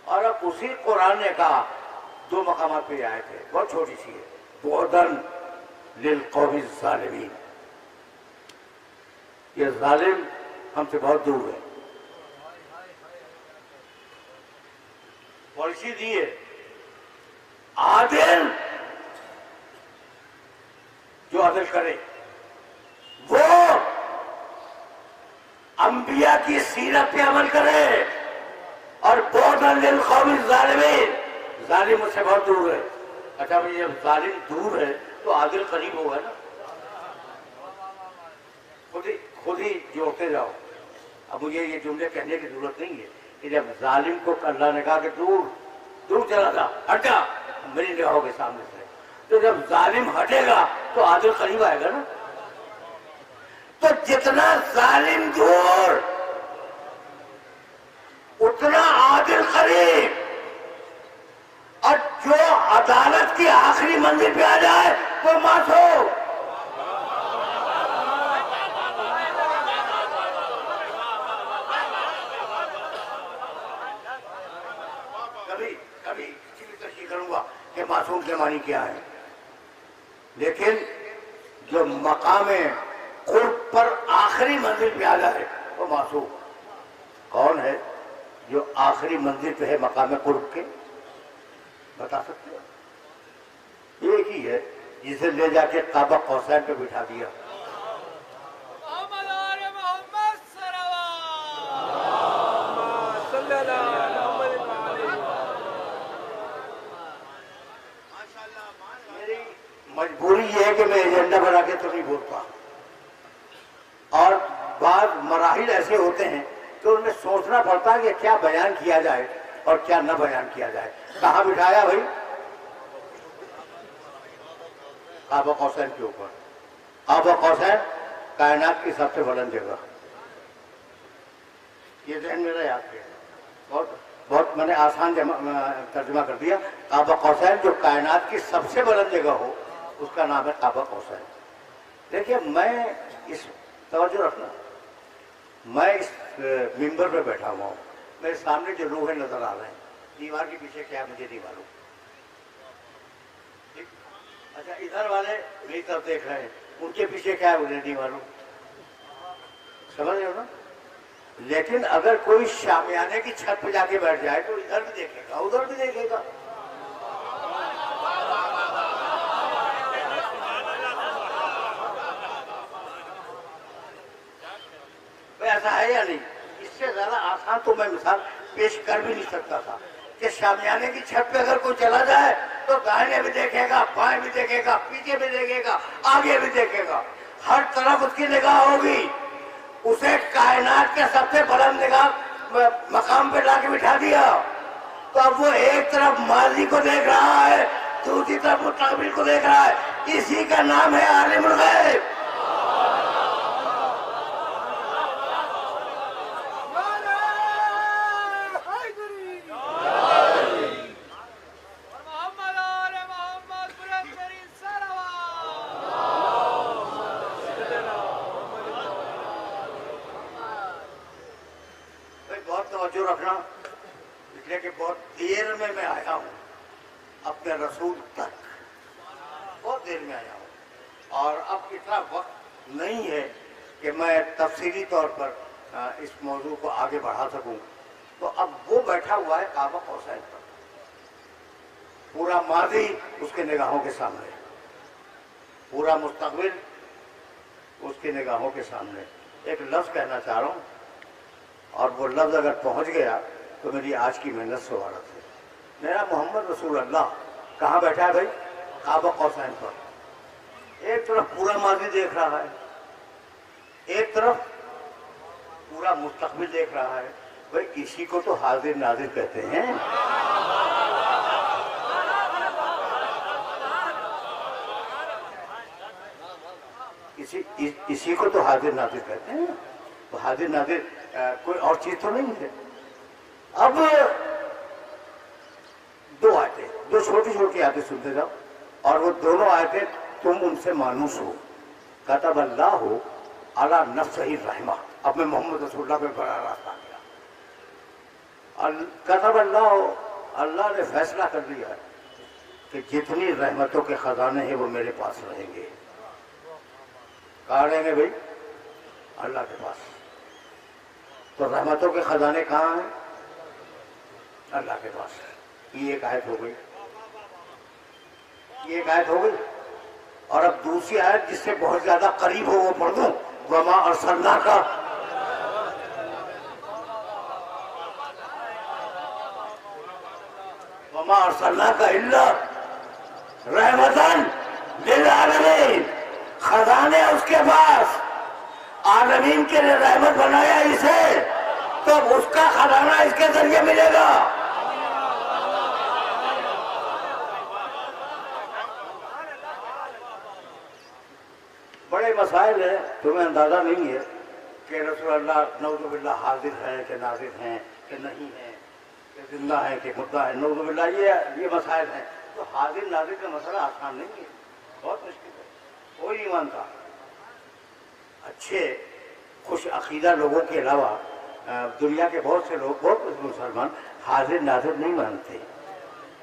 और अब उसी कुरान ने कहा, 2 मकामात पे आए थे, बहुत छोटी सी है, बुअदन लिल कौमी ज़ालिमीन, ये जालिम हमसे बहुत दूर है। पॉलिसी दी है, आदिल जो अदल करे वो अंबिया की सीरत पे अमल करे, और बुअदन लिल कौमी ज़ालिमीन, जालिम मुझसे बहुत दूर है। अच्छा भाई, जब जालिम दूर है तो आदिल करीब होगा ना, खुद ही जोड़ते जाओ। अब मुझे ये जुमले कहने की जरूरत नहीं है कि जब जालिम को अल्लाह ने कहा कि दूर दूर चला जा, हट जा मेरी निगाहों के सामने से, तो जब जालिम हटेगा तो आदिल करीब आएगा ना। तो जितना जालिम दूर उतना आदिल करीब, और जो अदालत की आखिरी मंजिल मंजिल पे आ जाए वो मासूम। कभी कभी किसी भी तशरीह करूंगा कि मासूम के मानी क्या है, लेकिन जो मकाम कुर्ब पर आखिरी मंजिल पे आ जाए वो मासूम। कौन है जो आखिरी मंजिल पे है मकाम कुर्ब के, बता सकते हो? एक ही है जिसे ले जाके काबा कौसैन पे बिठा दिया। मेरी मजबूरी ये है कि मैं एजेंडा बना के तो नहीं बोलता, और बाद मराहिल ऐसे होते हैं तो उनमें सोचना पड़ता है कि क्या बयान किया जाए और क्या न बयान किया जाए। कहाँ बिठाया भाई? काबा कौसैन के ऊपर। काबा कौसैन कायनात की सबसे बुलंद जगह, ये ध्यान मेरा याद है। बहुत बहुत मैंने आसान तर्जुमा कर दिया। काबा कौसैन जो कायनात की सबसे बुलंद जगह हो उसका नाम है काबा कौसैन। देखिए, मैं इस तवज्जो रखना, मैं इस मिंबर पे बैठा हुआ हूँ, मेरे सामने जो लोहे नजर आ रहे हैं, दीवार के पीछे क्या है मुझे नहीं मालूम। अच्छा, इधर वाले मेरी तरफ देख रहे हैं, उनके पीछे क्या है मुझे नहीं मालूम। समझ रहे हो ना? लेकिन अगर कोई शामियाने की छत पे जाके बैठ जाए तो इधर भी देखेगा उधर भी देखेगा। ऐसा है या नहीं? इससे ज्यादा आसान तो मैं मिसाल पेश कर भी नहीं सकता था कि शामियाने की छत पे अगर कोई चला जाए तो दाहिने भी देखेगा, बाएं भी देखेगा, पीछे भी देखेगा, आगे भी देखेगा, हर तरफ उसकी निगाह होगी। उसे कायनात के सबसे बुलंद निगाह मकाम पे लाके बिठा दिया तो अब वो एक तरफ माजी को देख रहा है, दूसरी तरफ मुस्तकबिल को देख रहा है। इसी का नाम है आलिमुल गैब। तवज्जो रखना, इसलिए कि बहुत देर में मैं आया हूँ अपने रसूल तक, बहुत देर में आया हूँ, और अब इतना वक्त नहीं है कि मैं तफसीली तौर पर इस मौजू को आगे बढ़ा सकूं। तो अब वो बैठा हुआ है काबा कौसैन पर, पूरा माजी उसके निगाहों के सामने, पूरा मुस्तकबिल उसकी निगाहों के सामने। एक लफ्ज कहना चाह रहा हूँ, और वो लफ्ज अगर पहुंच गया तो मेरी आज की मेहनत सवारत है। मेरा मोहम्मद रसूल अल्लाह कहाँ बैठा है भाई? काबा कौसैन पर। एक तरफ पूरा माजी देख रहा है, एक तरफ पूरा मुस्तकबिल देख रहा है। भाई इसी को तो हाजिर नाजिर कहते हैं। इसी को तो हाजिर नाजिर कहते हैं। तो हाजिर नाजिर कोई और चीज तो नहीं है। अब दो आयतें, दो छोटी छोटी आयतें सुनते जाओ, और वो दोनों आयतें तुम उनसे मानूस हो। कतब अल्लाह हो अला नफ्सिही रहमा। अब मैं मोहम्मद रसूलुल्लाह पे बड़ा रास्ता किया। कतब अल्लाह हो, अल्लाह ने फैसला कर दिया है कि जितनी रहमतों के खजाने हैं वो मेरे पास रहेंगे। कहाँ रहेंगे भाई? अल्लाह के पास। तो रहमतों के खजाने कहाँ हैं? अल्लाह के पास। ये एक आयत हो गई, ये एक आयत हो गई। और अब दूसरी आयत जिससे बहुत ज्यादा करीब हो वो पढ़ दूं। वमा अरसलना का वमा अरसलना का इल्ला रहमतन लिल आलमीन। खजाने उसके पास, आलमीन के लिए रहमत बनाया इसे, तो उसका खजाना इसके जरिए मिलेगा। बड़े मसाइल है, तुम्हें अंदाजा नहीं है कि रसूलुल्लाह नऊजुबिल्लाह हाजिर हैं कि नाजिर हैं कि नहीं है, कि जिंदा है कि मुर्दा है। नऊजुबिल्लाह ये मसाइल हैं। तो हाजिर नाजिर का मसला आसान नहीं है, बहुत मुश्किल है, कोई नहीं मानता। अच्छे खुश अकीदा लोगों के अलावा दुनिया के बहुत से लोग, बहुत मुसलमान हाजिर नाजिर नहीं मानते।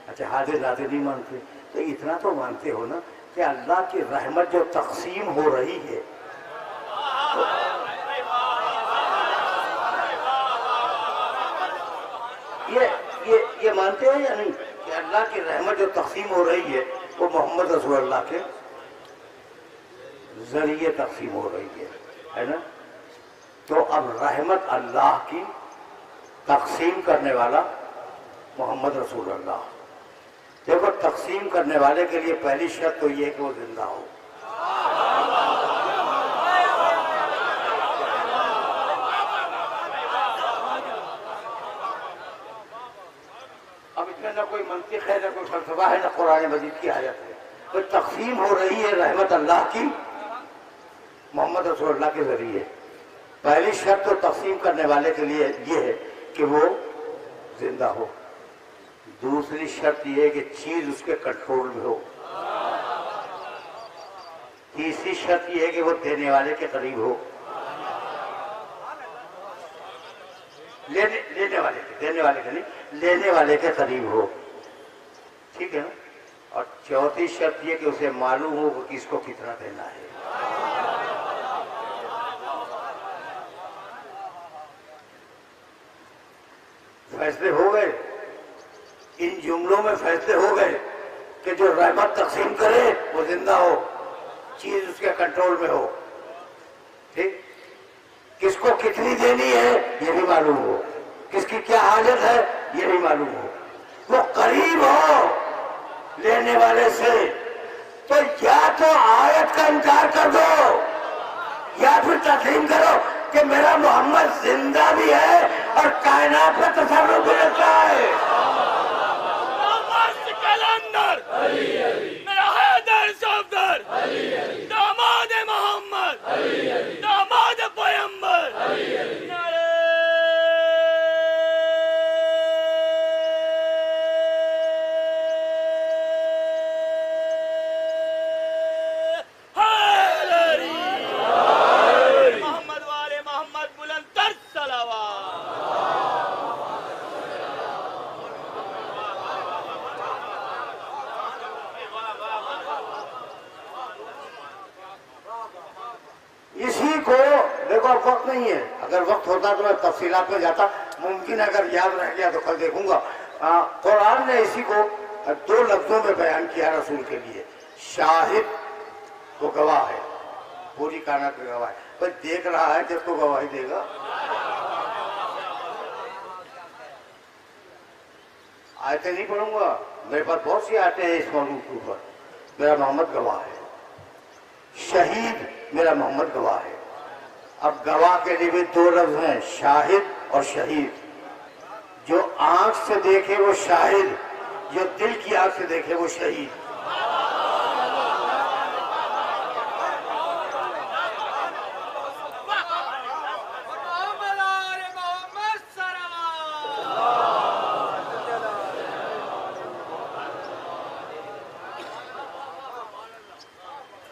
अच्छा, हाजिर नाजिर नहीं मानते तो इतना तो मानते हो ना कि अल्लाह की रहमत जो तकसीम हो रही है, ये मानते हो या नहीं कि अल्लाह की रहमत जो तकसीम हो रही है वो मोहम्मद रसूलुल्लाह के जरिए तकसीम हो रही है ना? तो अब रहमत अल्लाह की तकसीम करने वाला मोहम्मद रसूलुल्लाह। देखो, तकसीम करने वाले के लिए पहली शर्त तो ये है कि वो जिंदा हो। अब इसमें ना कोई मंतिक है, ना कोई फलसफा है, ना कुरान मजीद की आयत है। तो तकसीम हो रही है रहमत अल्लाह की मोहम्मद रसूलुल्लाह के जरिए। पहली शर्त तो तकसीम करने वाले के लिए ये है कि वो जिंदा हो। दूसरी शर्त ये है कि चीज उसके कंट्रोल में हो। तीसरी शर्त ये है कि वो देने वाले के करीब हो, लेने वाले के, देने वाले के नहीं, लेने वाले के करीब हो, ठीक है ना? और चौथी शर्त ये कि उसे मालूम हो कि किसको कितना देना है। फैसले हो गए, इन जुमलों में फैसले हो गए कि जो रहमत तकसीम करे वो जिंदा हो, चीज उसके कंट्रोल में हो, ठीक? किसको कितनी देनी है ये भी मालूम हो, किसकी क्या हालत है ये भी मालूम हो, वो करीब हो लेने वाले से। तो या तो आयत का इनकार कर दो या फिर तस्लीम करो कि मेरा मोहम्मद जिंदा भी है और कायनात पे तसर्रुफ भी रखता है। मेरा हैदर सफदर, दामाद मोहम्मद, दामाद पैगंबर, मोहम्मद वाले मोहम्मद बुलंद तर सलावा। इसी को देखो, अब वक्त नहीं है, अगर वक्त होता तो मैं तफसीलात में जाता, मुमकिन अगर याद रह गया तो कल देखूंगा। कुरान ने इसी को दो लफ्जों में बयान किया रसूल के लिए। शाहिद वो गवाह है, पूरी कायनात का गवाह है, पर देख रहा है जब तो गवाही देगा। आयतें नहीं पढ़ूंगा, मेरे पास बहुत सी आयतें हैं इस मौजूद के ऊपर। मेरा मोहम्मद गवाह है, शहीद मेरा मोहम्मद गवाह है। अब गवाह के लिए भी दो लफ्ज हैं, शाहिद और शहीद। जो आंख से देखे वो शाहिद, जो दिल की आंख से देखे वो शहीद।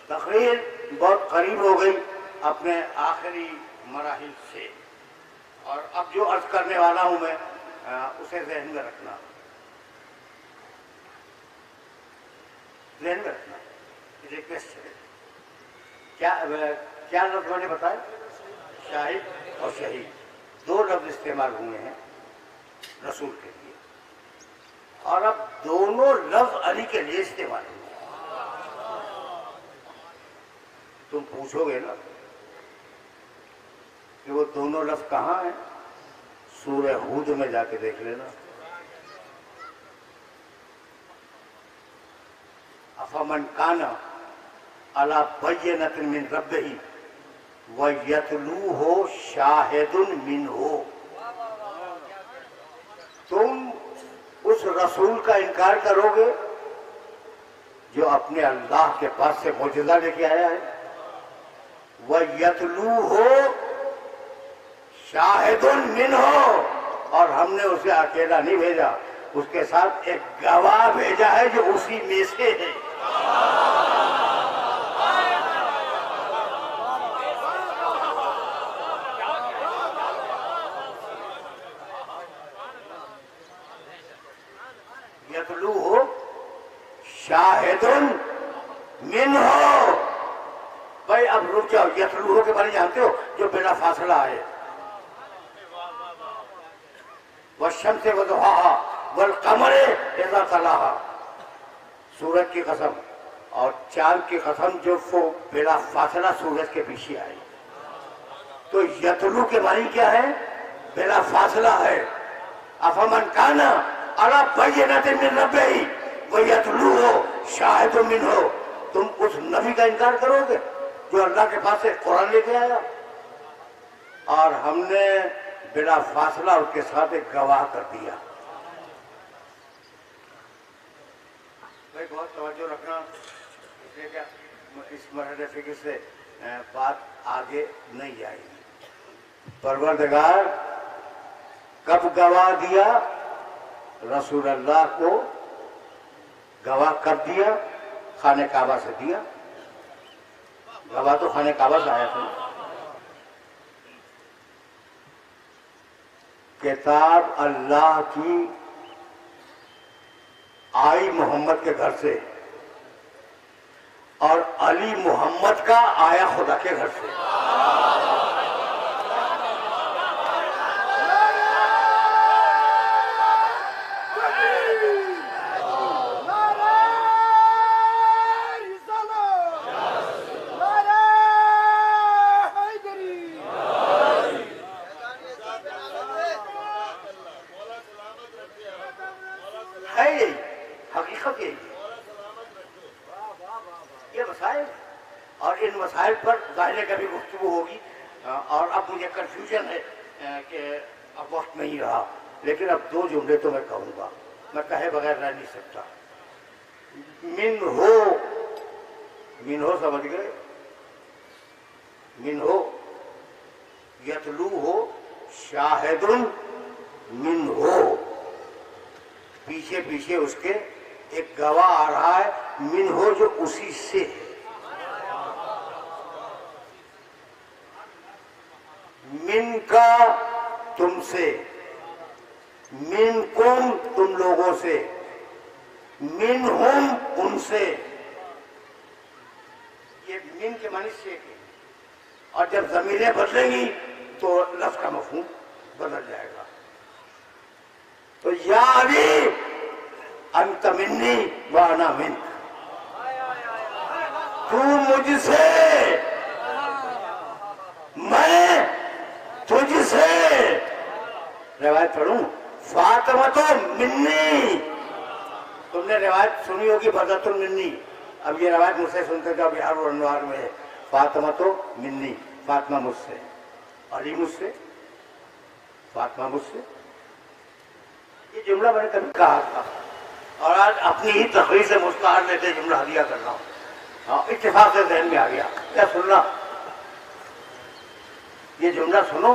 तकरीर बहुत करीब हो गई अपने आखिरी मराहिल से, और अब जो अर्ज करने वाला हूं मैं उसे ज़हन में रखना, ज़हन में रखना। रिक्वेस्ट है, क्या लफ्ज मैंने बताया? शाहिद और शहीद, दो लफ्ज इस्तेमाल हुए हैं रसूल के लिए, और अब दोनों लफ्ज अली के लिए इस्तेमाल हुए। तुम पूछोगे ना कि वो दोनों लफ्ज कहाँ हैं? सूरह हूद में जाके देख लेना। अफमन काना अला बय्यनतिन मिन रब्बिही व यतलूहु शाहिदुन मिनहु। तुम उस रसूल का इनकार करोगे जो अपने अल्लाह के पास से मौजूदा लेके आया है? वयतलूहु शाहिदुन मिनहु, और हमने उसे अकेला नहीं भेजा, उसके साथ एक गवाह भेजा है जो उसी में से है। यतलू हो शाहिदुन मिन हो। भाई अब रुक जाओ, यतलू हो के बारे जानते हो, जो बिना फासला आए। वशम से वदुहा वल कमरे इज़ा तलाहा, सूरज की कसम और चांद की कसम जो वो बिना फासला सूरज के पीछे आए। तो यतलू के मानी क्या है? बिना फासला है। अफमन काना अला बय्यिनतिन मिन रब्बिही व यतलू हो शाहिदुन मिन हो। तुम उस नबी का इनकार करोगे जो अल्लाह के पास से कुरान लेके आया, और हमने बिना फासला उसके साथ एक गवाह कर दिया। भाई बहुत तवज्जो रखना, इसलिए क्या इस मरहले फिक्र से बात आगे नहीं जाएगी। परवरदिगार कब गवाह दिया? रसूल अल्लाह को गवाह कब दिया? खाने काबा से दिया। गवाह तो खाने काबा से आया था। किताब अल्लाह की आई मोहम्मद के घर से, और अली मोहम्मद का आया खुदा के घर से। हकीकत यही ये मसाइल, और इन मसाइल पर जाहिर कभी गुफ्तगू होगी। और अब मुझे कंफ्यूजन है कि अब वक्त नहीं रहा, लेकिन अब दो जुमले तो मैं कहूँगा, मैं कहे बगैर रह नहीं सकता। मिन हो समझ गए? मिन हो यतलू हो शाहिदुन मिन हो, पीछे पीछे उसके एक गवाह आ रहा है, मिन हो जो उसी से है। मिन का तुमसे, मिन कुम तुम लोगों से, मिन हुम उनसे। ये मिन के मानी से के, और जब ज़मीरें बदलेंगी तो लफ्ज़ का मफ़हूम बदल जाएगा। तो या अली अंत मिन्नी व अना मिन्क, तू मुझसे मैं तुझसे। रिवायत पढ़ूं? फातिमा तो मिन्नी, तुमने रिवायत सुनी होगी बदतुल मिन्नी। अब ये रिवायत मुझसे सुनते थे बिहार और अनवार में है। फातिमा तो मिन्नी, फातिमा मुझसे, अली मुझसे, फातिमा मुझसे। ये जुमला मैंने कभी कहा था, और आज अपनी ही तकरीर से मुस्तार लेते जुमला हदिया कर रहा हूँ। हाँ, इत्तेफाक से ज़हन में आ गया। क्या सुनना? ये जुमला सुनो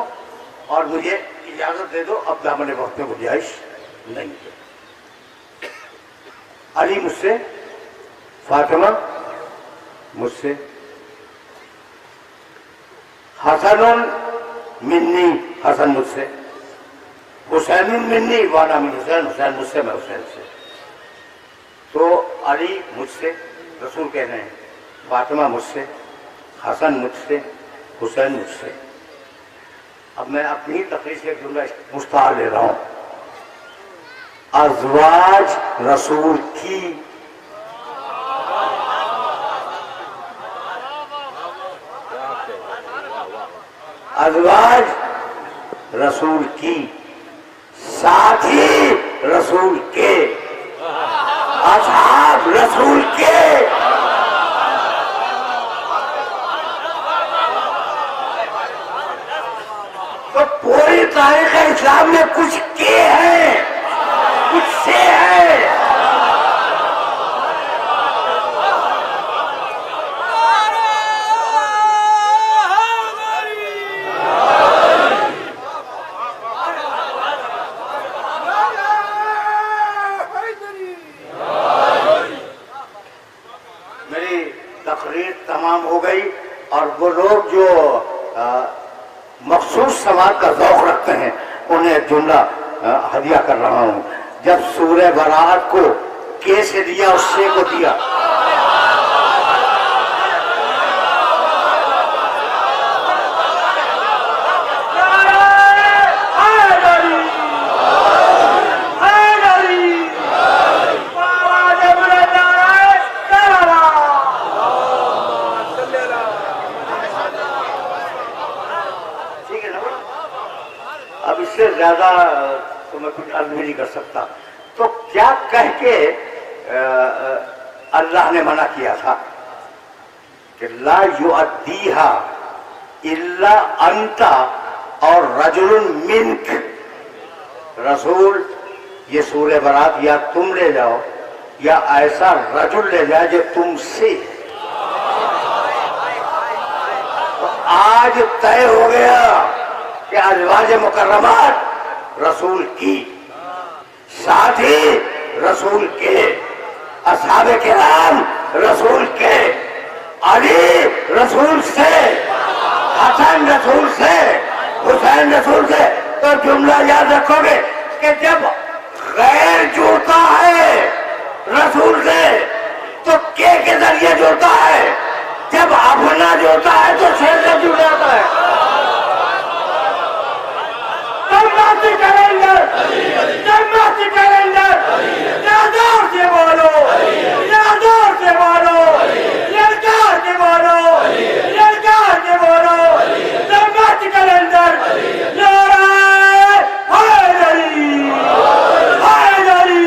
और मुझे इजाजत दे दो, अब दामन वक्त में गुंजाइश नहीं है। अली मुझसे, फातिमा मुझसे, हसनुन मिन्नी, हसन मुझसे, हुसैनुन मिन्नी वाना मिन हुसैन, हुसैन मुझसे मैं हुसैन से। तो अली मुझसे, रसूल कह रहे हैं, फातिमा मुझसे, हसन मुझसे, हुसैन मुझसे। अब मैं अपनी ही तकरीर से एक जुमला मुस्तार ले रहा हूं। अज़वाज रसूल की, अज़वाज रसूल की, साथी रसूल के, असहाब रसूल के। तो पूरी तारीख इस्लाम में कुछ के हैं, कुछ से है। वो लोग जो मखसूस समाज का ज़ौक़ रखते हैं उन्हें एक जुमला हदिया कर रहा हूँ। जब सूरह बरात को के से दिया उससे को दिया, अब इससे ज्यादा तो मैं कुछ अर्ज भी नहीं कर सकता। तो क्या कह के अल्लाह ने मना किया था कि ला युअद्दीहा इल्ला अंता और रजुलुन मिनक। रसूल ये सूरह बरात या तुम ले जाओ या ऐसा रजुल ले जाए जो तुमसे। तो आज तय हो गया कि अज़वाज मुकर्रमात रसूल की, साथी रसूल के, असहाबे किराम रसूल के, अली रसूल से, हसन रसूल से, हुसैन रसूल से। तो जुमला याद रखोगे कि जब गैर जुड़ता है रसूल से तो के जरिए जुड़ता है, जब अपना जुड़ता है तो शेर से जुड़ जाता है। जन्नती कैलेंडर यादों से बोलो, यादों से बोलो, ललकार के बोलो, ललकार के बोलो। जन्नती कैलेंडर नारे हैदरी, हैदरी,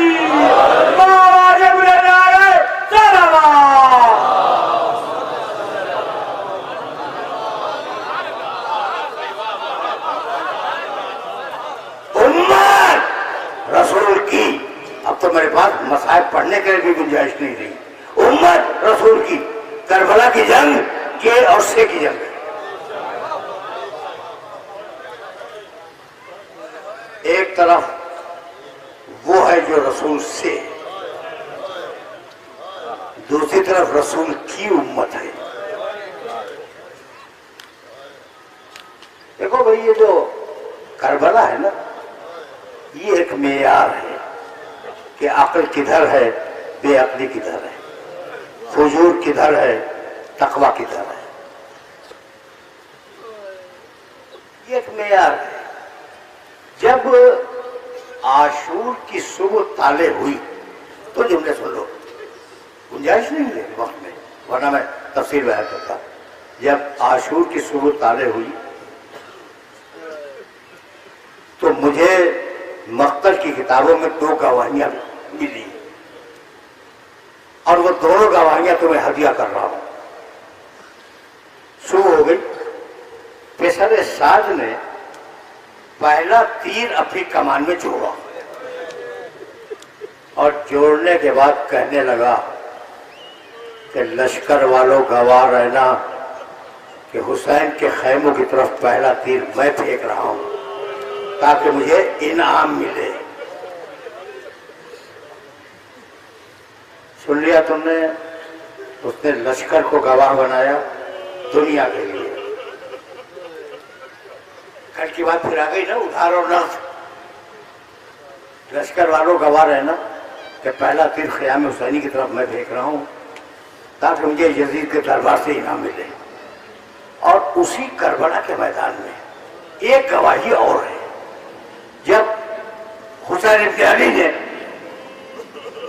बाबा जबरे नारे सलावत। रसूल की। अब तो मेरे पास मसाइब पढ़ने के लिए भी गुंजाइश नहीं रही। उम्मत रसूल की, करबला की जंग के और से की जंग। एक तरफ वो है जो रसूल से, दूसरी तरफ रसूल की उम्मत है। देखो भाई, ये जो करबला है ना, ये एक मेयार है कि अक्ल किधर है, बेअक्ली किधर है, फुजूर किधर है, तकवा किधर है। ये एक मेयार है। जब आशूर की सुबह ताले हुई तो जुमले सुन लो, गुंजाइश नहीं है वक्त में, वरना मैं तफसीर बयान करता। जब आशूर की सुबह ताले हुई तो मुझे मक्तल की किताबों में 2 गवाहियां मिली और वो दोनों गवाहियां तुम्हें हदिया कर रहा हूं। सुबह हो गई, पेशर साज ने पहला तीर अपनी कमान में जोड़ा और जोड़ने के बाद कहने लगा कि लश्कर वालों गवाह रहना कि हुसैन के खैमों की तरफ पहला तीर मैं फेंक रहा हूं ताकि मुझे इनाम मिले। सुन लिया तुमने? उसने लश्कर को गवाह बनाया दुनिया के लिए। कल की बात फिर आ गई ना, उधार और नर्ज। लश्कर वालों गवाह रहना कि पहला तीर ख़याम हुसैनी की तरफ मैं फेंक रहा हूं ताकि मुझे यजीद के दरबार से इनाम मिले। और उसी करबला के मैदान में एक गवाही और है। जब हुसैन इब्न अली ने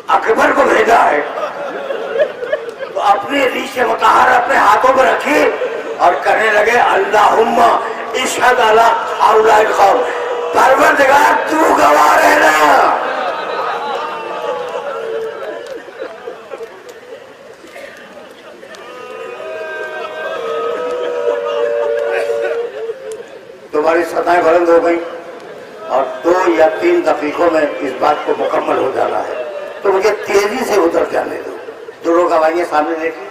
अकबर को भेजा है तो अपनी रीश मुतहर अपने हाथों पर रखी और कहने लगे अल्लाहुम्मा इशहद अला हाउलाए कौम, परवरदिगार तू गवाह रहना। तुम्हारी सताएं बुलंद हो गई और 2 या 3 दकीकों में इस बात को मुकम्मल हो जाना है। तो मुझे तेजी से उतर जाने दो। दोनों गवाहियां सामने देखिए।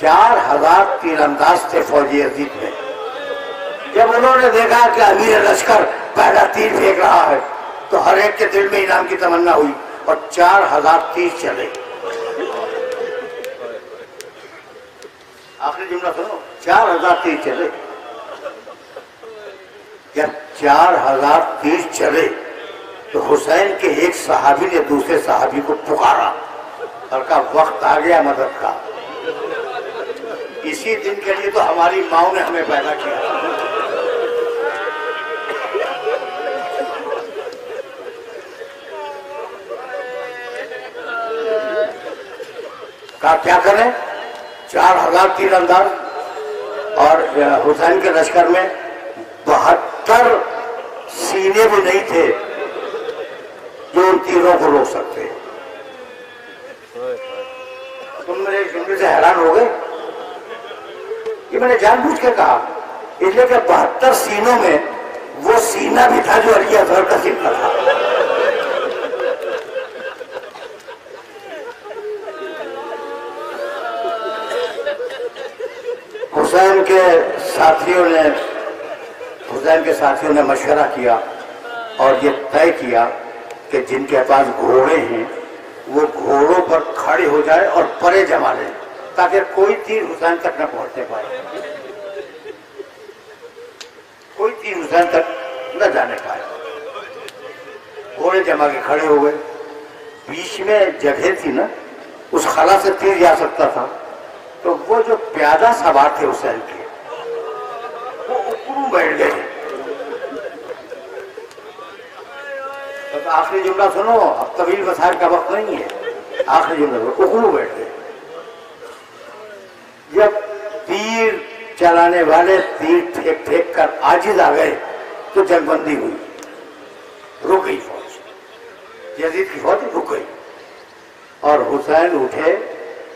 4000 तीरंदाज थे फौजी यजीद में। जब उन्होंने देखा कि अमीर लश्कर पहला तीर फेंक रहा है तो हर एक के दिल में इनाम की तमन्ना हुई और 4000 तीर चले। आखिरी जुमला सुनो, 4000 तीर चले। जब 4000 तीर चले तो हुसैन के एक सहाबी ने दूसरे सहाबी को पुकारा और कहा वक्त आ गया मदद का। इसी दिन के लिए तो हमारी माँ ने हमें पैदा किया। कहा क्या करें, 4000 तीरंदाज और हुसैन के लश्कर में 72 सीने भी नहीं थे जो उन तीरों को रोक सकते। तुम मेरे जुमले से हैरान हो गए? ये मैंने जानबूझ के कहा इसलिए कि 72 सीनों में वो सीना भी था जो अली असगर का सीना था। हुसैन के साथियों ने मशवरा किया और ये तय किया कि जिनके पास घोड़े हैं वो घोड़ों पर खड़े हो जाए और परे जमा लें ताकि कोई तीर हुसैन तक न पहुंचने पाए, कोई तीर हुसैन तक न जाने पाए। घोड़े जमा के खड़े हो गए। बीच में जगह थी ना, उस खला से तीर जा सकता था। तो वो जो प्यादा सवार थे हुसैन के वो ऊपरू बैठ गए। तो आखिरी जुमला सुनो, अब तवील मसाइल का वक्त नहीं है। आखिरी जुमला ऊपरू बैठ गए। जब तीर चलाने वाले तीर फेंक फेंक कर आजिज आ गए तो जंगबंदी हुई, रुक गई फौज। यजीद की फौज रुक गई और हुसैन उठे,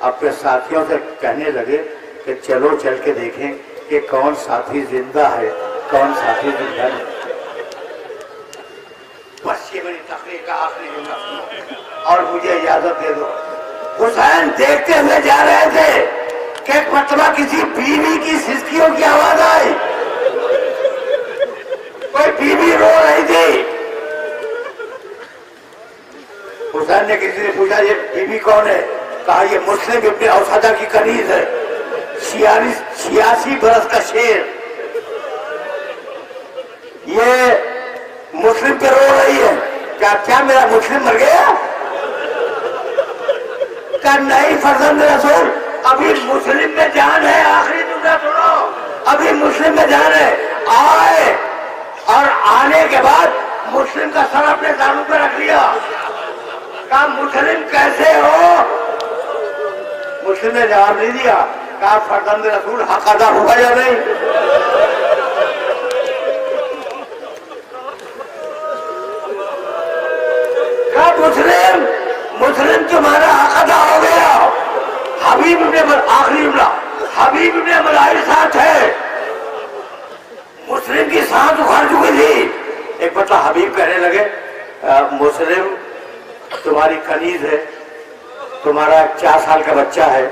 अपने साथियों से कहने लगे कि चलो चल के देखें कि कौन साथी जिंदा है, कौन साथी जिंदा नहीं। बस ये मेरी तकरीर का आखिरी जुमला सुनो और मुझे इजाजत दे दो। हुसैन देखते हुए जा रहे थे कि एक मरतबा किसी बीवी की सिसकियों की आवाज आई। कोई बीवी रो रही थी। हुसैन ने किसी से पूछा ये बीवी कौन है? कहा ये मुस्लिम इब्ने औसादा की कनीज है, 86 बरस का शेर। ये मुस्लिम पे रो रही है। क्या मेरा मुस्लिम मर गया? क्या नहीं फर्जंद रसूल, अभी मुस्लिम में जान है। आखिरी जुमला सुनो, अभी मुस्लिम में जान है। आए और आने के बाद मुस्लिम का सर अपने दानों पे रख लिया। कहा मुस्लिम कैसे हो? मुस्लिम ने जवाब नहीं दिया। कहा फर्जंद रसूल हक अदा हुआ या नहीं? कहा मुस्लिम तुम्हारा हक अदा हो गया। हबीब ने आखिरी जुमला, हबीब ने मलाइल साथ है। मुस्लिम की सांस उखाड़ चुकी थी। एक मतलब हबीब कहने लगे मुस्लिम तुम्हारी कनीज है, तुम्हारा 4 साल का बच्चा है,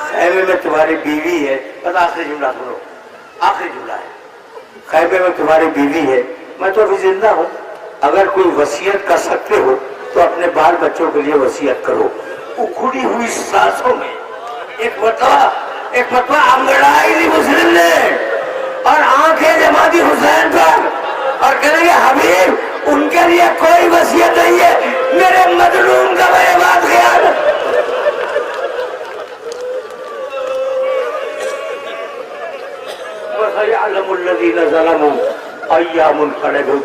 खैमे में तुम्हारी बीवी है। बस आखिरी जुमला सुनो, आखिरी जुमला है। खैमे में तुम्हारी बीवी है, मैं तो अभी जिंदा हूँ। अगर कोई वसीयत कर सकते हो तो अपने बाल बच्चों के लिए वसीयत करो। उखड़ी हुई सांसों में एक मतवा अंगड़ाई दी मुस्लिम ने और आंखें जमा दी हुसैन पर और कहेंगे हबीब उनके लिए कोई वसीयत नहीं है, मेरे मजलूम का मेरे बात ख्याल। वसयअलमुल्लज़ीना ज़लमू अय्यामुन क़लबू